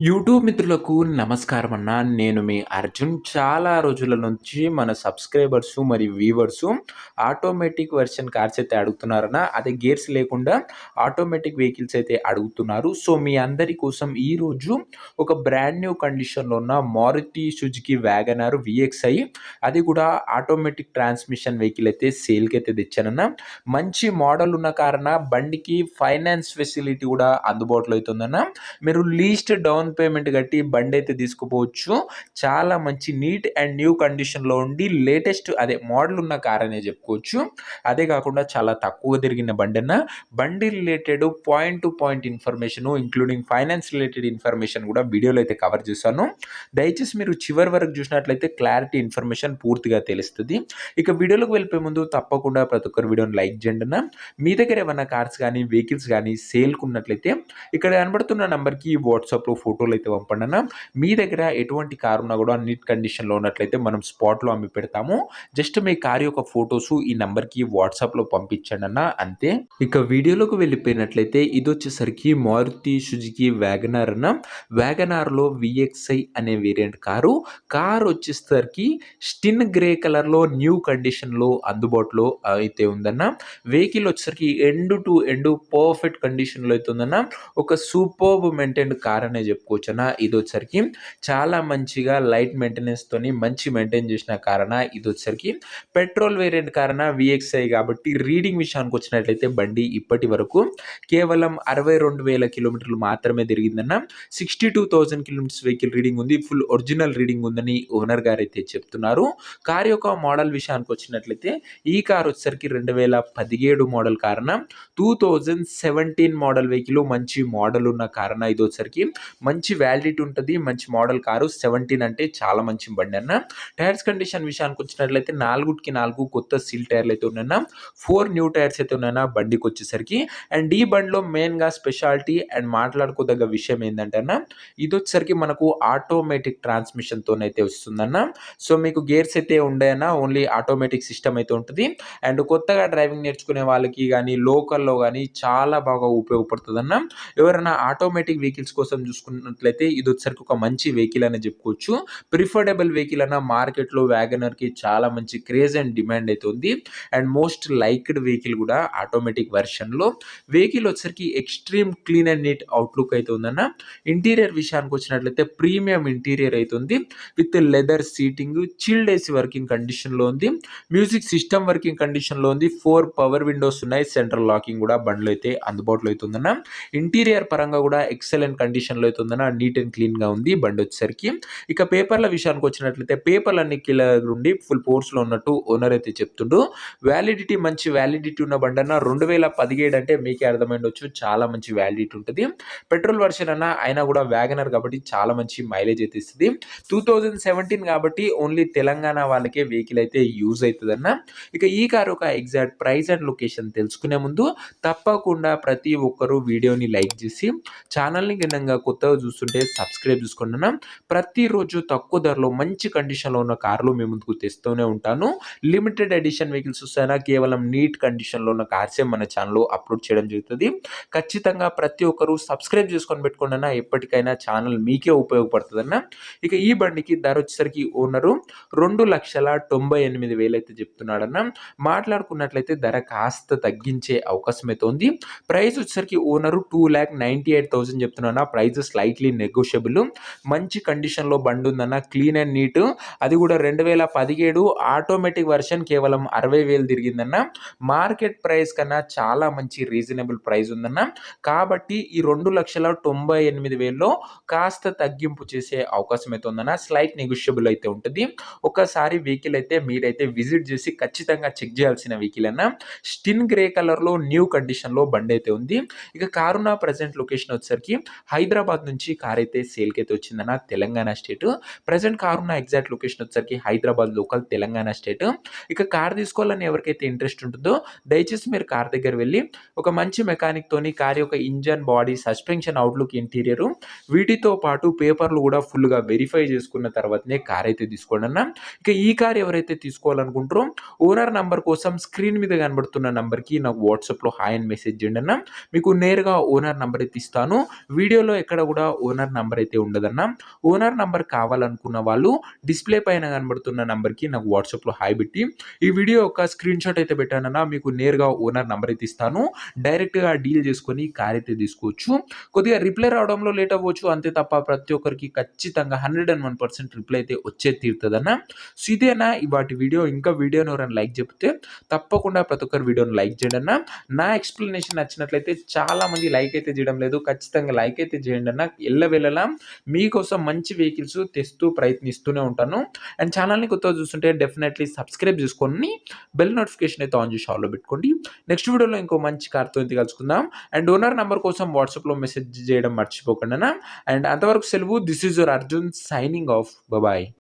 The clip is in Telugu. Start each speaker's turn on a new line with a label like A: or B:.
A: యూట్యూబ్ మిత్రులకు నమస్కారం అన్న. నేను మీ అర్జున్. చాలా రోజుల నుంచి మన సబ్స్క్రైబర్స్ మరియు వ్యూవర్స్ ఆటోమేటిక్ వెర్షన్ కార్స్ అయితే అడుగుతున్నారన్న. అదే గేర్స్ లేకుండా ఆటోమేటిక్ వెహికల్స్ అయితే అడుగుతున్నారు. సో, మీ అందరి కోసం ఈరోజు ఒక బ్రాండ్ న్యూ కండిషన్‌లో ఉన్న మారుతి సుజుకి వ్యాగనార్ వీఎక్స్‌ఐ అది కూడా ఆటోమేటిక్ ట్రాన్స్‌మిషన్ వెహికల్ అయితే సేల్‌కి అయితే తెచ్చానన్న. మంచి మోడల్ ఉన్న కారణ బండికి ఫైనాన్స్ ఫెసిలిటీ కూడా అందుబాటులో అయితే ఉందన్న. మీరు లీస్ట్ డౌన్ పేమెంట్ కట్టి బండైతే తీసుకుపోవచ్చు. చాలా మంచి నీట్ అండ్ న్యూ కండిషన్‌లో ఉండి లేటెస్ట్ అదే మోడల్ ఉన్న కార్ అనే చెప్పుకోవచ్చు. అదే కాకుండా చాలా తక్కువ తిరిగిన బండన్న. బండి related point to point information including finance related information కూడా వీడియోలో అయితే కవర్ చేశాను. దయచేసి మీరు చివరి వరకు చూసినట్లయితే క్లారిటీ ఇన్ఫర్మేషన్ పూర్తిగా తెలుస్తది. ఇక వీడియోలోకి వెళ్ళిపోయే ముందు తప్పకుండా ప్రతి ఒక్కరు వీడియోని లైక్ చేయండి అన్న. మీ దగ్గర ఏమన్నా కార్స్ గానీ, వెహికల్స్ గానీ సేల్‌కి ఉన్నట్లయితే ఇక్కడ కనబడుతున్న నంబర్‌కి వాట్సాప్‌లో ఫోటోలు అయితే పంపండి అన్న. మీ దగ్గర ఎటువంటి కార్ ఉన్నా కూడా నీట్ కండిషన్‌లో ఉన్నట్లయితే మనం స్పాట్‌లో అమ్మి పెడతాము. జస్ట్ మీ కార్ యొక్క ఫోటోస్ ఈ నంబర్‌కి వాట్సాప్‌లో పంపించండి అన్న అంతే. ఇక వీడియోలోకి వెళ్ళిపోయినట్లయితే ఇదొచ్చేసరికి మారుతి సుజుకి వ్యాగనార్ అన్న. వ్యాగనార్‌లో వీఎక్స్ఐ అనే వేరియంట్ కారు. కార్ వచ్చేసరికి స్టిన్ గ్రే కలర్‌లో న్యూ కండిషన్‌లో అందుబాటులో అయితే ఉందన్న. వెహికల్ వచ్చేసరికి ఎండ్ టు ఎండ్ పర్ఫెక్ట్ కండిషన్‌లో అయితే ఉందన్న. ఒక సూపర్బ్ మెయింటైన్డ్ కార్ అనే చెప్పుకోవచ్చన్న. ఇదొచ్చేసరికి చాలా మంచిగా లైట్ మెయింటెనెన్స్‌తోని మంచి మెయింటైన్ చేసిన కార్ అన్న. ఇదొచ్చేసరికి పెట్రోల్ వేరియంట్ కార్ అన్న వీఎక్స్ఐ కాబట్టి రీడింగ్ విషయానికి వచ్చినట్లయితే బండి ఇప్పటి వరకు కేవలం 62,000 కిలోమీటర్లు మాత్రమే తిరిగిందన్న. 62,000 కిలోమీటర్స్ వెహికల్ రీడింగ్ ఉంది. ఫుల్ ఒరిజినల్ రీడింగ్ ఉందని ఓనర్ గారైతే చెప్తున్నారు. కార్ యొక్క మోడల్ విషయానికి వచ్చినట్లయితే ఈ కార్ వచ్చేసరికి 2017 మోడల్ కార్ అన్న. 2017 మోడల్ వెహికల్ మంచి మోడల్ ఉన్న కార్ అన్న. ఇదొచ్చేసరికి మంచి వ్యాలిడిటీ ఉంటది. మంచి మోడల్ కారు. 17 అంటే చాలా మంచి బండి అన్న. టైర్స్ కండిషన్ విషయానికి వచ్చినట్లయితే 4కి 4 కొత్త సీల్ టైర్లు అయితే ఉన్నాయన్న. 4 న్యూ టైర్స్ అయితే ఉన్నాయన్న బండికి వచ్చేసరికి. అండ్ ఈ బండిలో మెయిన్‌గా స్పెషాలిటీ అండ్ మాట్లాడుకోదగ్గ విషయం ఏందంటే అన్న, ఇదొచ్చేసరికి మనకు ఆటోమేటిక్ ట్రాన్స్‌మిషన్ తోనైతే వస్తుందన్న. సో, మీకు గేర్స్ అయితే ఉండయన్న. ఓన్లీ ఆటోమేటిక్ సిస్టమ్ అయితే ఉంటది. అండ్ కొత్తగా డ్రైవింగ్ నేర్చుకునే వాళ్ళకి గానీ, లోకల్‌లో గానీ చాలా బాగా ఉపయోగపడుతదన్న. ఎవరైనా ఆటోమేటిక్ వెహికల్స్ కోసం చూసుకున్నట్లయితే ఇదొచ్చేసరికి ఒక మంచి వెహికల్ అనే చెప్పుకోవచ్చు. ప్రిఫర్డబుల్ వెహికల్ అన్న మార్కెట్‌లో వ్యాగనర్‌కి చాలా మంచి క్రేజ్ అండ్ డిమాండ్ అయితే ఉంది. అండ్ మోస్ట్ లైక్డ్ వెహికల్ కూడా ఆటోమేటిక్ వెర్షన్‌లో. వెహికల్ వచ్చేసరికి extreme clean and neat outlook అయితే ఉందన్న. ఇంటీరియర్ విషయానికి వచ్చినట్లయితే ప్రీమియం ఇంటీరియర్ అయితే ఉంది. With leather seating, chilled AC working కండిషన్‌లో ఉంది. మ్యూజిక్ సిస్టమ్ వర్కింగ్ కండిషన్‌లో ఉంది. 4 పవర్ విండోస్ ఉన్నాయి. సెంట్రల్ లాకింగ్ కూడా బండిలో అయితే అందుబాటులో అయితే ఉందన్న. ఇంటీరియర్ పరంగా కూడా ఎక్సలెంట్ కండిషన్‌లో అయితే ఉందన్న. నీట్ అండ్ క్లీన్‌గా ఉంది బండి వచ్చేసరికి. ఇక పేపర్ల విషయానికి వచ్చినట్లయితే పేపర్లన్నీ క్లియర్‌గా ఉండి ఫుల్ ఫోర్స్‌లో ఉన్నట్టు ఓనర్ అయితే చెప్తుండు. వ్యాలిడిటీ మంచి వ్యాలిడిటీ ఉన్న బండన్న. 2017 అంటే మీకే అర్థమైండొచ్చు. చాలా మంచి వ్యాలిడిటీ ఉంటది. పెట్రోల్ వెర్షన్ అన్న అయినా కూడా వ్యాగనర్ కాబట్టి చాలా మంచి మైలేజ్ అయితే ఇస్తది. 2017 కాబట్టి ఓన్లీ తెలంగాణ వాళ్ళకే వెహికల్ అయితే యూజ్ అయితదన్న. ఇక ఈ కార్ యొక్క ఎగ్జాక్ట్ ప్రైస్ అండ్ లొకేషన్ తెలుసుకునే ముందు తప్పకుండా ప్రతి ఒక్కరు వీడియోని లైక్ చేసి ఛానల్‌ని గినంగా కొత్తగా చూస్తుంటే సబ్స్క్రైబ్ చేసుకోండి అన్న. ప్రతిరోజు తక్కువ ధరలో మంచి కండిషన్‌లో ఉన్న కార్లు మీ ముందుకు తెస్తూనే ఉంటాను. లిమిటెడ్ ఎడిషన్ వెహికల్స్ వస్తాయన్నా కేవలం నీట్ కండిషన్‌లో ఉన్న కార్సే మన ఛానల్‌లో అప్‌లోడ్ చేయడం జరుగుతది. ఖచ్చితంగా ప్రతి ఒక్కరు సబ్స్క్రైబ్ చేసుకొని పెట్టుకోండి అన్న. ఎప్పటికైనా ఛానల్ మీకే ఉపయోగపడుతదన్న. ఇక ఈ బండికి ధర వచ్చేసరికి ఓనరు 2,98,000 అయితే చెప్తున్నాడన్న. మాట్లాడుకున్నట్లయితే ధర కాస్త తగ్గించే అవకాశం అయితే ఉంది. ప్రైస్ వచ్చేసరికి ఓనరు 2,98,000 చెప్తున్నాడన్న. Price slightly negotiable. మంచి కండిషన్‌లో బండి ఉందన్న. Clean and neat. అది కూడా 2017 ఆటోమేటిక్ వెర్షన్ కేవలం 60,000 తిరిగిందన్న. మార్కెట్ ప్రైస్ కన్నా చాలా మంచి రీజనబుల్ ప్రైస్ ఉందన్న. కాబట్టి ఈ 2,98,000లో కాస్త తగ్గింపు చేసే అవకాశం అయితే ఉందన్న. స్లైట్ నెగోషియబుల్ అయితే ఉంటది. ఒక్కసారి వెహికల్ అయితే మీరైతే విజిట్ చేసి ఖచ్చితంగా చెక్ చేయాల్సిన వెహికల్ అన్న. స్టిన్ గ్రే కలర్‌లో న్యూ కండిషన్‌లో బండి అయితే ఉంది. ఇక కారున్న ప్రెజెంట్ లొకేషన్ వచ్చేసరికి హైదరాబాద్ నుంచి కార్ అయితే సేల్‌కి అయితే వచ్చిందన్న. తెలంగాణ స్టేట్. ప్రెజెంట్ కారున్న ఎగ్జాక్ట్ లొకేషన్ వచ్చేసరికి హైదరాబాద్ లోకల్ తెలంగాణ స్టేట్. ఇక కార్ తీసుకోవాలని ఎవరికైతే ఇంట్రెస్ట్ ఉంటుందో దయచేసి మీరు కార్ దగ్గర వెళ్ళి ఒక మంచి మెకానిక్ తోని కార్ యొక్క engine, body, suspension, outlook, interior వీటితో పాటు పేపర్లు కూడా ఫుల్‌గా వెరిఫై చేసుకున్న తర్వాతనే కార్ అయితే తీసుకోండి అన్న. ఇక ఈ కార్ ఎవరైతే తీసుకోవాలనుకుంటారో ఓనర్ నంబర్ కోసం స్క్రీన్ మీద కనబడుతున్న నంబర్‌కి నాకు వాట్సాప్‌లో హాయ్ అని మెసేజ్ చేయండి అన్న. మీకు నేరుగా ఓనర్ నంబర్ అయితే ఇస్తాను. వీడియోలో ఎక్కడ కూడా ఓనర్ నంబర్ అయితే ఉండదన్న. ఓనర్ నంబర్ కావాలనుకున్న వాళ్ళు డిస్‌ప్లే పైన కనబడుతున్న నంబర్‌కి నాకు వాట్సాప్‌లో హాయ్ పెట్టి, ఈ వీడియో యొక్క స్క్రీన్‌షాట్ అయితే పెట్టానన్న. మీకు నేరుగా ఓనర్ నంబర్ అయితే ఇస్తాను. డైరెక్ట్‌గా డీల్ చేసుకొని కార్ అయితే తీసుకోవచ్చు. కొద్దిగా రిప్లై రావడంలో లేట్ అవ్వచ్చు. అంతే తప్ప ప్రతి ఒక్కరికి ఖచ్చితంగా 101% రిప్లై అయితే వచ్చే తీరుతదన్న. సో, ఇదేనా ఇవాటి వీడియో. ఇంకా వీడియోని ఎవరైనా లైక్ చెప్తే తప్పకుండా ప్రతి ఒక్కరు వీడియోని లైక్ చేయండన్న. నా ఎక్స్‌ప్లనేషన్ నచ్చినట్లయితే చాలామంది లైక్ అయితే చేయడం లేదు. ఖచ్చితంగా లైక్ అయితే చేయండన్న. ఎల్లవేళలా మీకోసం మంచి వెహికల్స్ తెస్తూ ప్రయత్నిస్తూనే ఉంటాను. అండ్ ఛానల్‌ని కొత్తగా చూస్తుంటే డెఫినెట్‌లీ సబ్స్క్రైబ్ చేసుకొని బెల్ నోటిఫికేషన్ అయితే ఆన్ చేసి ఆల్‌లో పెట్టుకోండి. నెక్స్ట్ వీడియోలో ఇంకో మంచి కార్‌తో అయితే కలుసుకుందాం. అండ్ ఓనర్ నంబర్ కోసం వాట్సాప్‌లో మెసేజ్ చేయడం మర్చిపోకండి అన్న. అండ్ అంతవరకు సెలవు. This is your Arjun signing off. Bye.